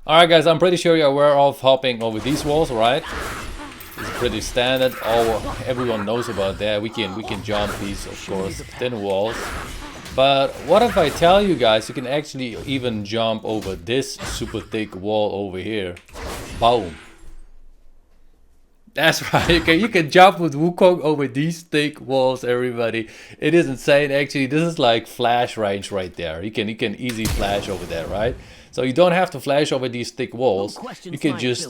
Alright guys, I'm pretty sure you're aware of hopping over these walls, right? It's pretty standard. Everyone knows about that. We can jump these, of course, thin walls. But what if I tell you guys you can actually even jump over this super thick wall over here? Boom. That's right, you can jump with Wukong over these thick walls, everybody. It is insane. Actually, this is like flash range right there. You can easily flash over there, right? So you don't have to flash over these thick walls. You can just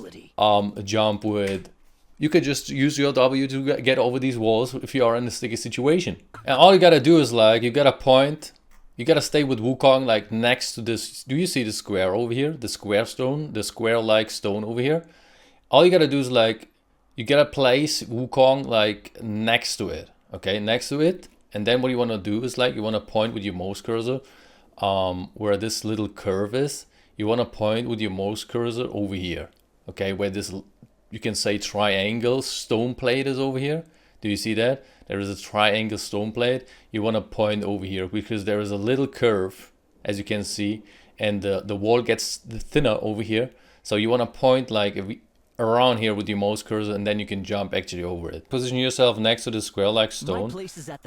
jump with... You could just use your W to get over these walls if you are in a sticky situation. And all you gotta do is like, you gotta point, you gotta stay with Wukong like next to this. Do you see the square over here? The square stone, the square-like stone over here? All you gotta do is like, you gotta place Wukong like next to it, okay? Next to it. And then what you wanna do is like, you wanna point with your mouse cursor where this little curve is. You wanna point with your mouse cursor over here, okay? Where this... You can say triangle stone plate is over here. Do you see that? There is a triangle stone plate. You want to point over here because there is a little curve, as you can see, and the wall gets thinner over here. So you want to point like around here with your mouse cursor, and then you can jump actually over it. Position yourself next to the square-like stone.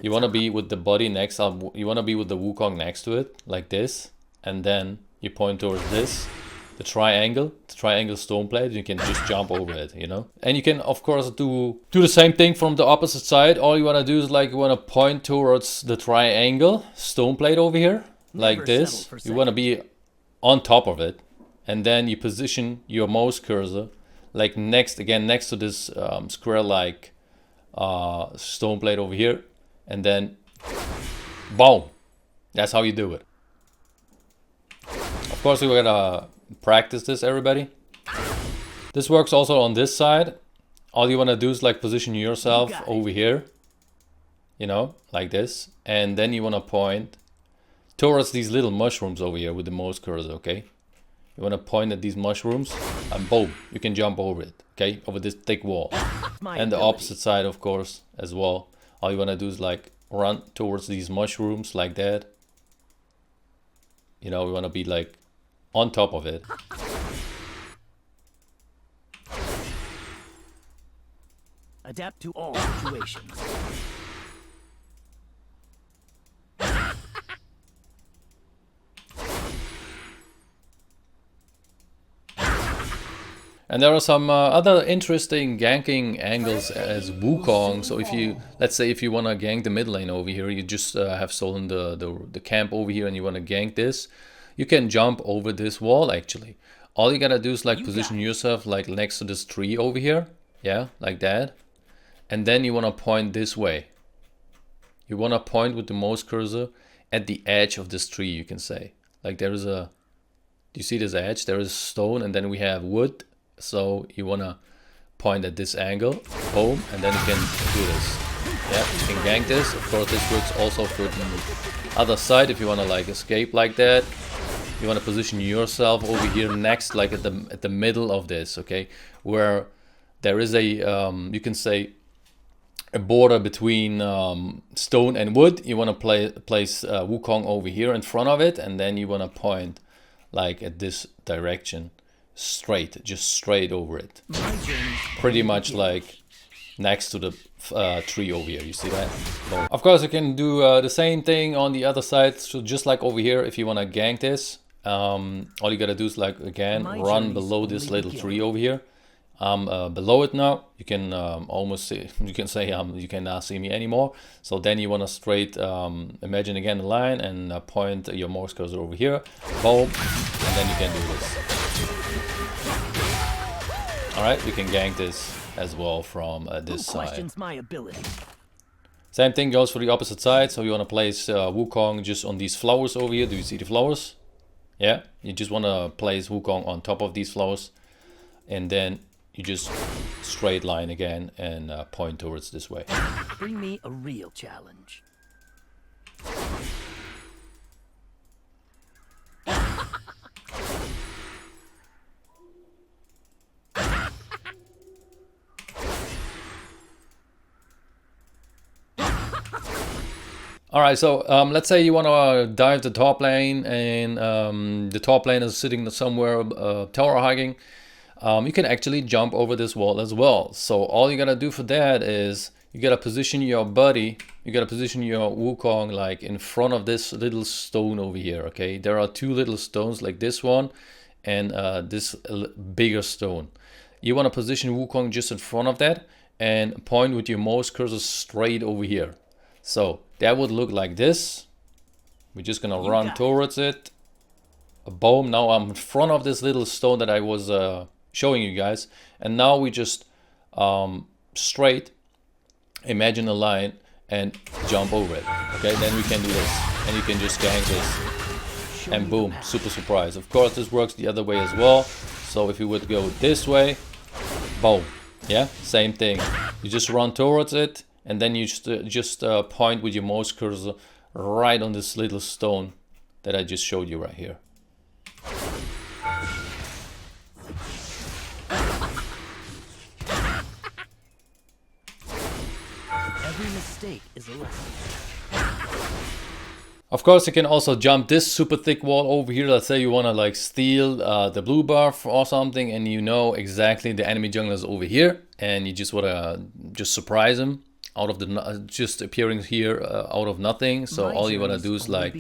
You want to be with the body next up. You want to be with the Wukong next to it, like this, and then you point towards this. The triangle stone plate, you can just jump over it, you know. And you can of course do the same thing from the opposite side. All you want to do is like, you want to point towards the triangle stone plate over here, like this. You want to be on top of it, and then you position your mouse cursor like next to this square-like stone plate over here, and then boom. That's how you do it. Of course, we're gonna practice this, everybody. This works also on this side. All you want to do is like position yourself over here, you know, like this, and then you want to point towards these little mushrooms over here with the mouse cursor, okay? You want to point at these mushrooms, and boom, you can jump over it, okay? Over this thick wall. And the opposite side, of course, as well. All you want to do is like run towards these mushrooms like that. You know, we want to be like on top of it. Adapt to all situations. And there are some other interesting ganking angles as Wukong. So if you, let's say if you want to gank the mid lane over here, you just have stolen the camp over here and you want to gank this, you can jump over this wall actually. All you gotta do is like position yourself like next to this tree over here. Yeah, like that. And then you wanna point this way. You wanna point with the mouse cursor at the edge of this tree, you can say. Like there is a, do you see this edge? There is stone and then we have wood. So you wanna point at this angle, boom, and then you can do this. Yeah, you can gank this. Of course, this works also for the other side if you wanna like escape like that. You want to position yourself over here next, like at the middle of this, okay, where there is a you can say a border between stone and wood. You want to place Wukong over here in front of it, and then you want to point like at this direction, straight, just straight over it, pretty much like next to the tree over here. You see that? Boom. Of course, you can do the same thing on the other side. So just like over here, if you want to gank this. All you gotta do is like again run below this little tree over here. Below it now. You can almost see, you can say you cannot see me anymore. So then you want to straight imagine again the line and point your mouse cursor over here. Boom, and then you can do this. All right, you can gank this as well from this side. Same thing goes for the opposite side. So you want to place Wukong just on these flowers over here. Do you see the flowers? Yeah, you just want to place Wukong on top of these flowers, and then you just straight line again and point towards this way. Bring me a real challenge. All right, so let's say you want to dive the top lane, and the top lane is sitting somewhere tower hugging. You can actually jump over this wall as well. So all you gotta do for that is you gotta position your buddy, you gotta position your Wukong like in front of this little stone over here. Okay, there are two little stones like this one and this bigger stone. You want to position Wukong just in front of that and point with your mouse cursor straight over here. So that would look like this. We're just gonna run towards it. Boom, now I'm in front of this little stone that I was showing you guys, and now we just straight imagine a line and jump over it. Okay, then we can do this, and you can just gank this, and boom, super surprise. Of course, this works the other way as well. So if you would go this way, boom, yeah, same thing. You just run towards it, and then you just point with your mouse cursor right on this little stone that I just showed you right here. Every mistake is a lesson. Of course, you can also jump this super thick wall over here. Let's say you want to like steal the blue buff or something, and you know exactly the enemy jungler is over here, and you just want to just surprise him out of the just appearing here out of nothing. So all you want to do is like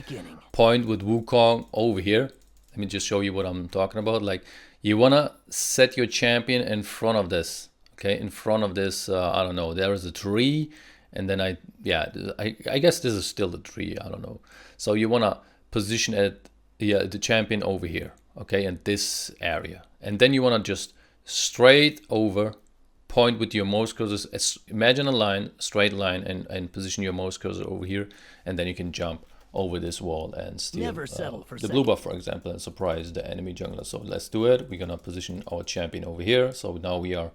point with Wukong over here. Let me just show you what I'm talking about. Like you want to set your champion in front of this, okay, in front of this, I don't know, there is a tree, and then I guess this is still the tree, I don't know. So you want to position it, the champion over here, okay, in this area. And then you want to just straight over, point with your mouse cursor, imagine a line, straight line, and position your mouse cursor over here, and then you can jump over this wall and steal the blue buff, for example, and surprise the enemy jungler. So let's do it. We're gonna position our champion over here. So now we are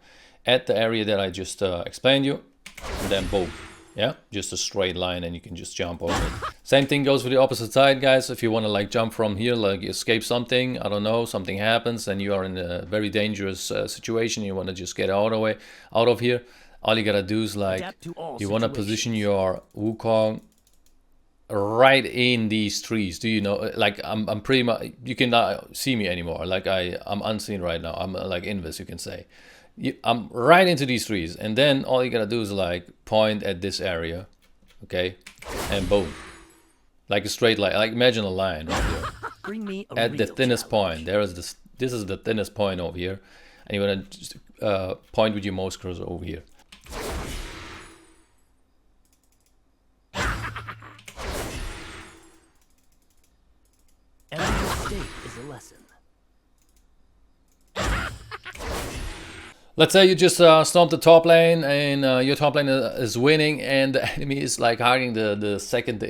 at the area that I just explained you, and then boom, yeah, just a straight line, and you can just jump over it. Same thing goes for the opposite side, guys. If you want to like jump from here, like escape something, I don't know, something happens and you are in a very dangerous situation, you want to just get out of here, all you gotta do is like you want to position your Wukong right in these trees. Do you know, like I'm pretty much, you cannot see me anymore, like I'm unseen right now, I'm like invis, you can say. I'm right into these trees, and then all you gotta do is like point at this area, okay, and boom, like a straight line, like imagine a line right here. Bring me a At the thinnest challenge. point, there is this is the thinnest point over here, and you want to just point with your mouse cursor over here. Every mistake is a lesson. Let's say you just stomp the top lane, and your top lane is winning, and the enemy is like hugging the second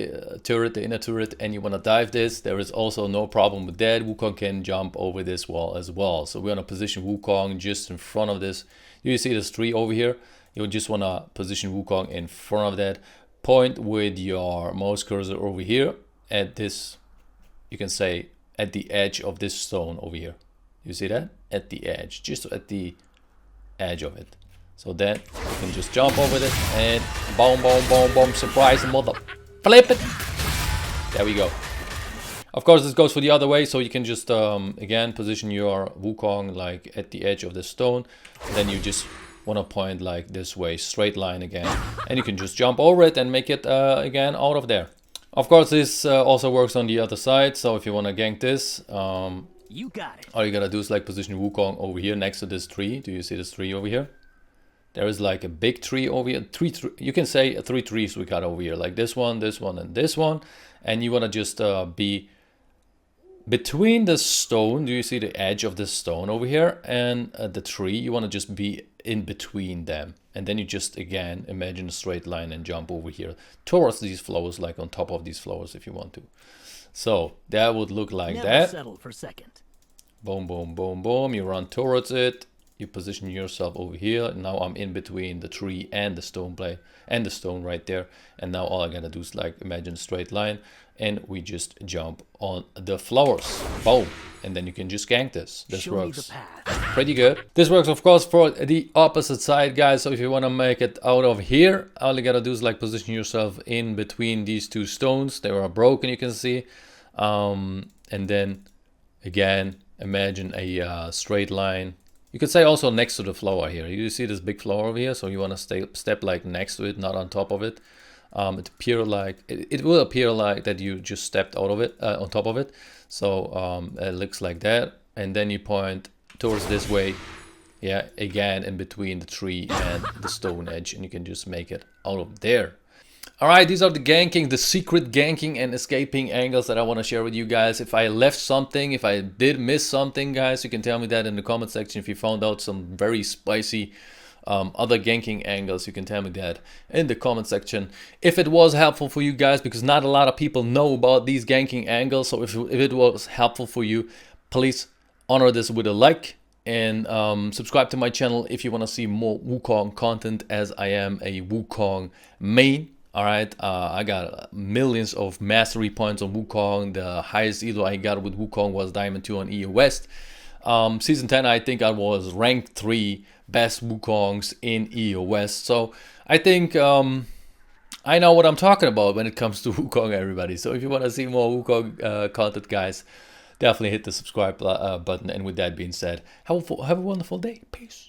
turret, the inner turret, and you want to dive this. There is also no problem with that. Wukong can jump over this wall as well. So we're going to position Wukong just in front of this. You see this tree over here? You just want to position Wukong in front of that. Point with your mouse cursor over here at this, you can say at the edge of this stone over here. You see that? At the edge, just at the edge of it. So then you can just jump over it and boom, boom, boom, boom, surprise, mother flip it. There we go. Of course, this goes for the other way, so you can just again position your Wukong like at the edge of the stone. Then you just want to point like this way, straight line again, and you can just jump over it and make it again out of there. Of course, this also works on the other side. So if you want to gank this, You got it. all you gotta do is like position Wukong over here next to this tree. Do you see this tree over here? There is like a big tree over here. You can say three trees we got over here, like this one, and this one. And you wanna just be between the stone. Do you see the edge of this stone over here and the tree? You wanna just be in between them. And then you just again imagine a straight line and jump over here towards these flowers, like on top of these flowers if you want to. So that would look like Never that. settle for second. Boom, boom, boom, boom. You run towards it. you position yourself over here. Now I'm in between the tree and the stone blade and the stone right there. And now all I gotta do is like imagine a straight line, and we just jump on the flowers. Boom. And then you can just gank this. This works pretty good. This works, of course, for the opposite side, guys. So if you want to make it out of here, all you gotta do is like position yourself in between these two stones. They are broken, you can see. And then again, imagine a straight line. You could say also next to the flower here. You see this big flower over here, so you want to step like next to it, not on top of it. It will appear like that you just stepped out of it, on top of it. So it looks like that, and then you point towards this way. Yeah, again in between the tree and the stone edge, and you can just make it out of there. Alright, these are the secret ganking and escaping angles that I want to share with you guys. If I left something, if I did miss something, guys, you can tell me that in the comment section. If you found out some very spicy other ganking angles, you can tell me that in the comment section. If it was helpful for you guys, because not a lot of people know about these ganking angles, so if it was helpful for you, please honor this with a like. And subscribe to my channel if you want to see more Wukong content, as I am a Wukong main. Alright, I got millions of mastery points on Wukong. The highest elo I got with Wukong was Diamond 2 on EU West. Season 10, I think I was ranked 3 best Wukongs in EU West. So I think I know what I'm talking about when it comes to Wukong, everybody. So if you want to see more Wukong content, guys, definitely hit the subscribe button. And with that being said, have a wonderful day. Peace.